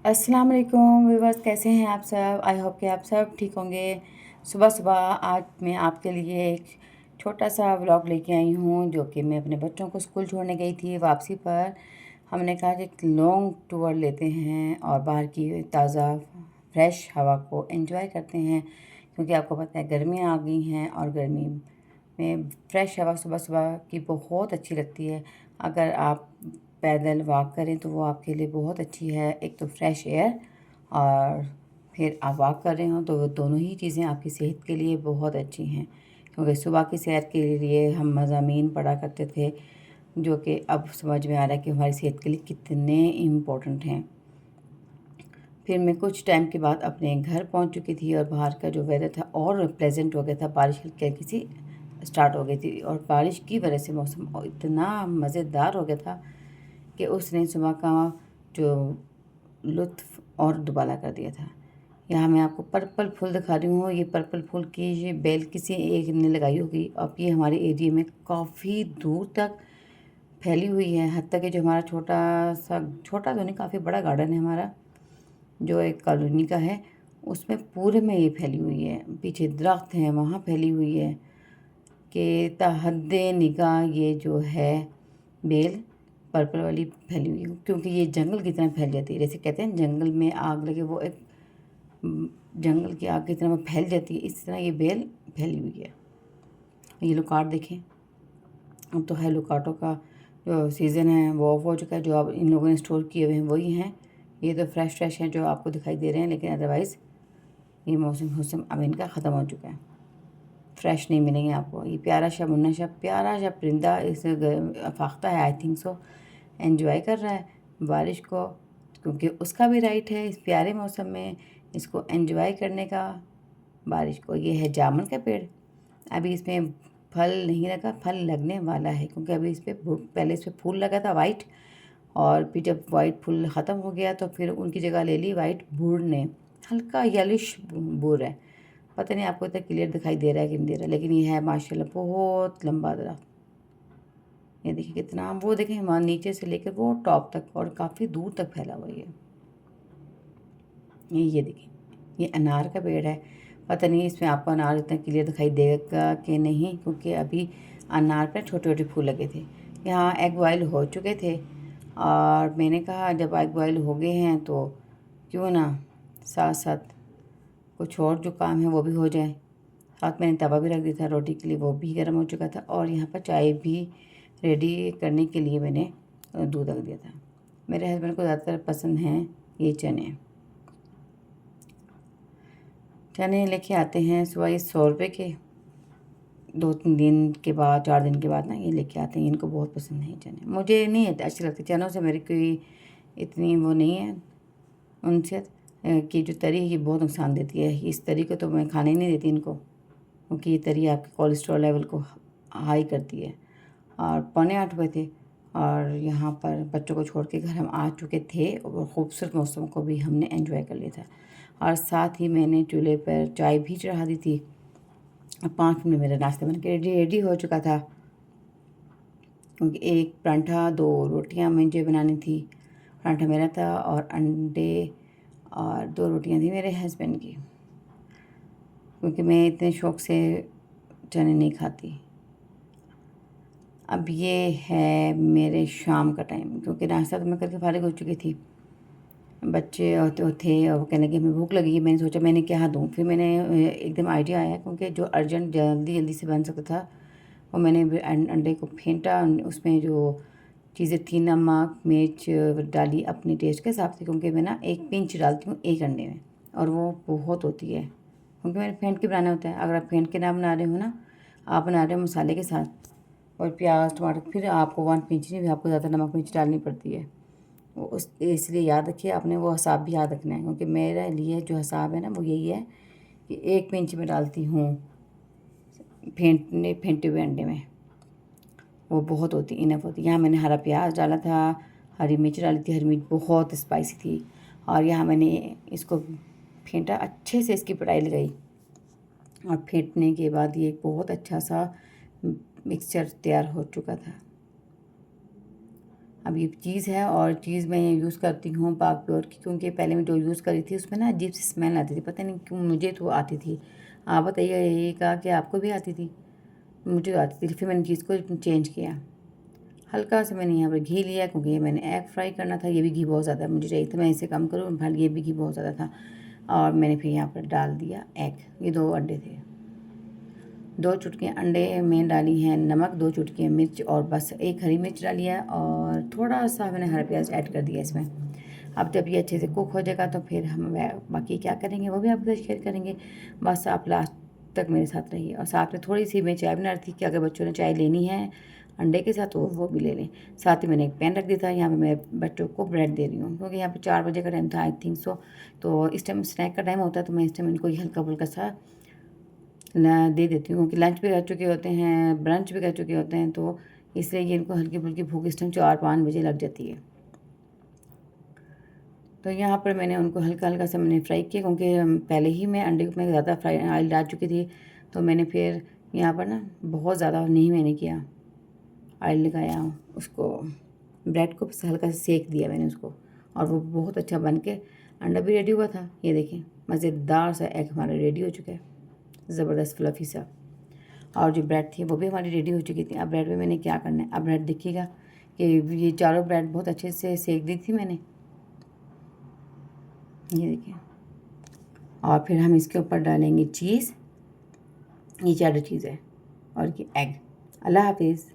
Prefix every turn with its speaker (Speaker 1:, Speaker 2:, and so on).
Speaker 1: अस्सलाम वालेकुम व्यूवर्स, कैसे हैं आप सब। आई होप कि आप सब ठीक होंगे। सुबह सुबह आज मैं आपके लिए एक छोटा सा व्लॉग लेके आई हूँ, जो कि मैं अपने बच्चों को स्कूल छोड़ने गई थी। वापसी पर हमने कहा कि एक लॉन्ग टूर लेते हैं और बाहर की ताज़ा फ्रेश हवा को एंजॉय करते हैं, क्योंकि आपको पता है गर्मियाँ आ गई हैं और गर्मी में फ्रेश हवा सुबह सुबह की बहुत अच्छी लगती है। अगर आप पैदल वॉक करें तो वो आपके लिए बहुत अच्छी है। एक तो फ्रेश एयर, और फिर आप वॉक कर रहे हो तो वो दोनों ही चीज़ें आपकी सेहत के लिए बहुत अच्छी हैं। क्योंकि सुबह की सैर के लिए हम मज़ामीन पढ़ा करते थे, जो कि अब समझ में आ रहा है कि हमारी सेहत के लिए कितने इम्पोर्टेंट हैं। फिर मैं कुछ टाइम के बाद अपने घर पहुंच चुकी थी और बाहर का जो वेदर था और प्लेजेंट हो गया था। बारिश हल्की हल्की सी स्टार्ट हो गई थी और बारिश की वजह से मौसम इतना मज़ेदार हो गया था कि उसने सुबह का जो लुत्फ़ और दुबाला कर दिया था। यहाँ मैं आपको पर्पल फूल दिखा रही हूँ। ये पर्पल फूल की ये बेल किसी एक ने लगाई होगी। अब ये हमारे एरिया में काफ़ी दूर तक फैली हुई है, हद तक कि जो हमारा छोटा तो नहीं, काफ़ी बड़ा गार्डन है हमारा, जो एक कॉलोनी का है, उसमें पूरे में ये फैली हुई है। पीछे दरख्त हैं, वहाँ फैली हुई है कि तहद्दे निगाह ये जो है बेल पर्पल वाली फैली हुई है। क्योंकि ये जंगल की तरह फैल जाती है। जैसे कहते हैं जंगल में आग लगे, वो एक जंगल की आग की तरह वो फैल जाती है, इस तरह ये बेल फैली हुई है। ये लोकार्ड देखें, अब तो है लोकार्टों का जो सीज़न है वो ऑफ हो चुका है। जो अब इन लोगों ने स्टोर किए हुए हैं वही हैं। ये तो फ्रेश फ्रेश हैं जो आपको दिखाई दे रहे हैं, लेकिन अदरवाइज़ ये मौसम अब इनका ख़त्म हो चुका है। फ्रेश नहीं मिलेंगे आपको। ये प्यारा सा मुन्ना सा प्यारा सा परिंदा इस फाख्ता है, आई थिंक सो, एंजॉय कर रहा है बारिश को, क्योंकि उसका भी राइट है इस प्यारे मौसम में इसको एंजॉय करने का बारिश को। ये है जामुन का पेड़। अभी इसमें फल नहीं लगा, फल लगने वाला है, क्योंकि अभी इस पर पहले इस पर फूल लगा था वाइट, और फिर जब वाइट फूल ख़त्म हो गया तो फिर उनकी जगह ले ली वाइट बूढ़ ने। हल्का येलिश बूढ़ है, पता नहीं आपको इतना क्लियर दिखाई दे रहा है कि नहीं दे रहा, लेकिन ये है माशाल्लाह बहुत लंबा दरख्त। ये देखिए कितना, वो देखें वहाँ नीचे से लेकर वो टॉप तक और काफ़ी दूर तक फैला हुआ है। ये देखिए, ये अनार का पेड़ है। पता नहीं इसमें आपको अनार इतना क्लियर दिखाई देगा कि नहीं, क्योंकि अभी अनार पर छोटे छोटे फूल लगे थे। यहाँ एग बॉयल हो चुके थे और मैंने कहा जब एग बॉयल हो गए हैं तो क्यों ना साथ साथ कुछ और जो काम है वो भी हो जाए। साथ मैंने तवा भी रख दिया था रोटी के लिए, वो भी गर्म हो चुका था, और यहाँ पर चाय भी रेडी करने के लिए मैंने दूध रख दिया था। मेरे हस्बैंड को ज़्यादातर पसंद हैं ये चने। चने लेके आते हैं सुबह, ये 100 रुपये के, 2-3 दिन के बाद, 4 दिन के बाद ना ये लेके आते हैं। इनको बहुत पसंद है चने, मुझे नहीं अच्छे लगते चनों से, मेरी कोई इतनी वो नहीं है उनसे कि जो तरी ये बहुत नुकसान देती है। इस तरी को तो मैं खाने ही नहीं देती इनको, क्योंकि ये तरी आपके कोलेस्ट्रॉल लेवल को हाई करती है। और 7:45 बजे थे और यहाँ पर बच्चों को छोड़ के घर हम आ चुके थे, और खूबसूरत मौसम को भी हमने एंजॉय कर लिया था। और साथ ही मैंने चूल्हे पर चाय भी चढ़ा दी थी। 5 मिनट मेरा नाश्ता बन के रेडी हो चुका था, क्योंकि एक परांठा 2 रोटियां मुझे बनानी थी। परांठा मेरा था और अंडे, और 2 रोटियां थी मेरे हस्बैंड की, क्योंकि मैं इतने शौक़ से चने नहीं खाती। अब ये है मेरे शाम का टाइम, क्योंकि नाश्ता तो मैं करके फारिग हो चुकी थी। बच्चे तो थे और वो कहने लगे हमें भूख लगी है। मैंने सोचा मैंने क्या दूँ, फिर मैंने एकदम आइडिया आया, क्योंकि जो अर्जेंट जल्दी जल्दी से बन सकता था वो मैंने अंडे को फेंटा, उसमें जो चीज़ें थी नमक मिर्च डाली अपनी टेस्ट के हिसाब से, क्योंकि मैं ना एक पिंच डालती हूँ एक अंडे में, और वो बहुत होती है, क्योंकि मैंने फेंट के बनाना होता है। अगर आप फेंट के ना बना रहे हो ना, आप बना रहे हो मसाले के साथ और प्याज टमाटर, फिर आपको 1 पिंच नहीं भी, आपको ज़्यादा नमक मिर्च डालनी पड़ती है। वो उस इसलिए याद रखिए, आपने वो हिसाब भी याद रखना है, क्योंकि मेरे लिए जो हिसाब है ना वो यही है कि 1 पिंच में डालती हूँ फेंटे हुए अंडे में, वो बहुत होती इनफ होती। यहाँ मैंने हरा प्याज डाला था, हरी मिर्च डाली थी, हरी मिर्च बहुत स्पाइसी थी, और यहाँ मैंने इसको फेंटा, अच्छे से इसकी पिटाई लगाई, और फेंटने के बाद ये बहुत अच्छा सा मिक्सचर तैयार हो चुका था। अब ये चीज़ है और चीज़ मैं यूज़ करती हूँ पाक प्योर की, क्योंकि पहले मैं जो यूज़ करी थी उसमें ना अजीब सी स्मेल आती थी, पता नहीं क्यों मुझे तो आती थी। आप बताइए यही कहा कि आपको भी आती थी? मुझे तो आती थी। फिर मैंने चीज़ को चेंज किया। हल्का सा मैंने यहाँ पर घी लिया, क्योंकि मैंने एग फ्राई करना था। ये भी घी बहुत ज़्यादा मुझे चाहिए था, मैं इसे कम करूँ, फिर ये भी घी बहुत ज़्यादा था। और मैंने फिर यहाँ पर डाल दिया एग। ये 2 अंडे थे। 2 चुटकियाँ अंडे में डाली हैं नमक, 2 चुटकियाँ मिर्च और बस 1 हरी मिर्च डाली है और थोड़ा-सा मैंने हरा प्याज़ ऐड कर दिया इसमें। अब जब ये अच्छे से कुक हो जाएगा तो फिर हम बाकी क्या करेंगे वो भी आपके साथ शेयर करेंगे। बस आप लास्ट तक मेरे साथ रहिए। और साथ में थोड़ी-सी मैं चाय बना रही थी कि अगर बच्चों ने चाय लेनी है अंडे के साथ तो वो भी ले लें। साथ ही मैंने एक पैन रख दिया था, यहाँ पे मैं बच्चों को ब्रेड दे रही हूँ, क्योंकि यहाँ पे 4 बजे का टाइम था आई थिंक सो। तो इस टाइम स्नैक का टाइम होता है, तो मैं इस टाइम इनको हल्का-फुल्का सा दे देती हूँ, कि लंच भी कर चुके होते हैं, ब्रंच भी कर चुके होते हैं, तो इसलिए ये इनको हल्की-फुल्की भूख इस टाइम 4-5 बजे लग जाती है। तो यहाँ पर मैंने उनको हल्का-हल्का सा मैंने फ्राई किया, क्योंकि पहले ही मैं अंडे में ज़्यादा फ्राई ऑयल डाल चुकी थी, तो मैंने फिर यहाँ पर ना बहुत ज़्यादा नहीं मैंने किया, ऑयल लगाया उसको, ब्रेड को हल्का सा सेक दिया मैंने उसको, और वो बहुत अच्छा बन के अंडा भी रेडी हुआ था। ये देखिए मज़ेदार सा एग हमारा रेडी हो चुका है, ज़बरदस्त फ्लफ़ी सा। और जो ब्रेड थी वो भी हमारी रेडी हो चुकी थी। अब ब्रेड में मैंने क्या करना है, अब ब्रेड देखिएगा कि ये चारों ब्रेड बहुत अच्छे से सेक दी थी मैंने, ये देखिए। और फिर हम इसके ऊपर डालेंगे चीज़, ये चेडर चीज़ है, और ये एग। अल्लाह हाफिज़।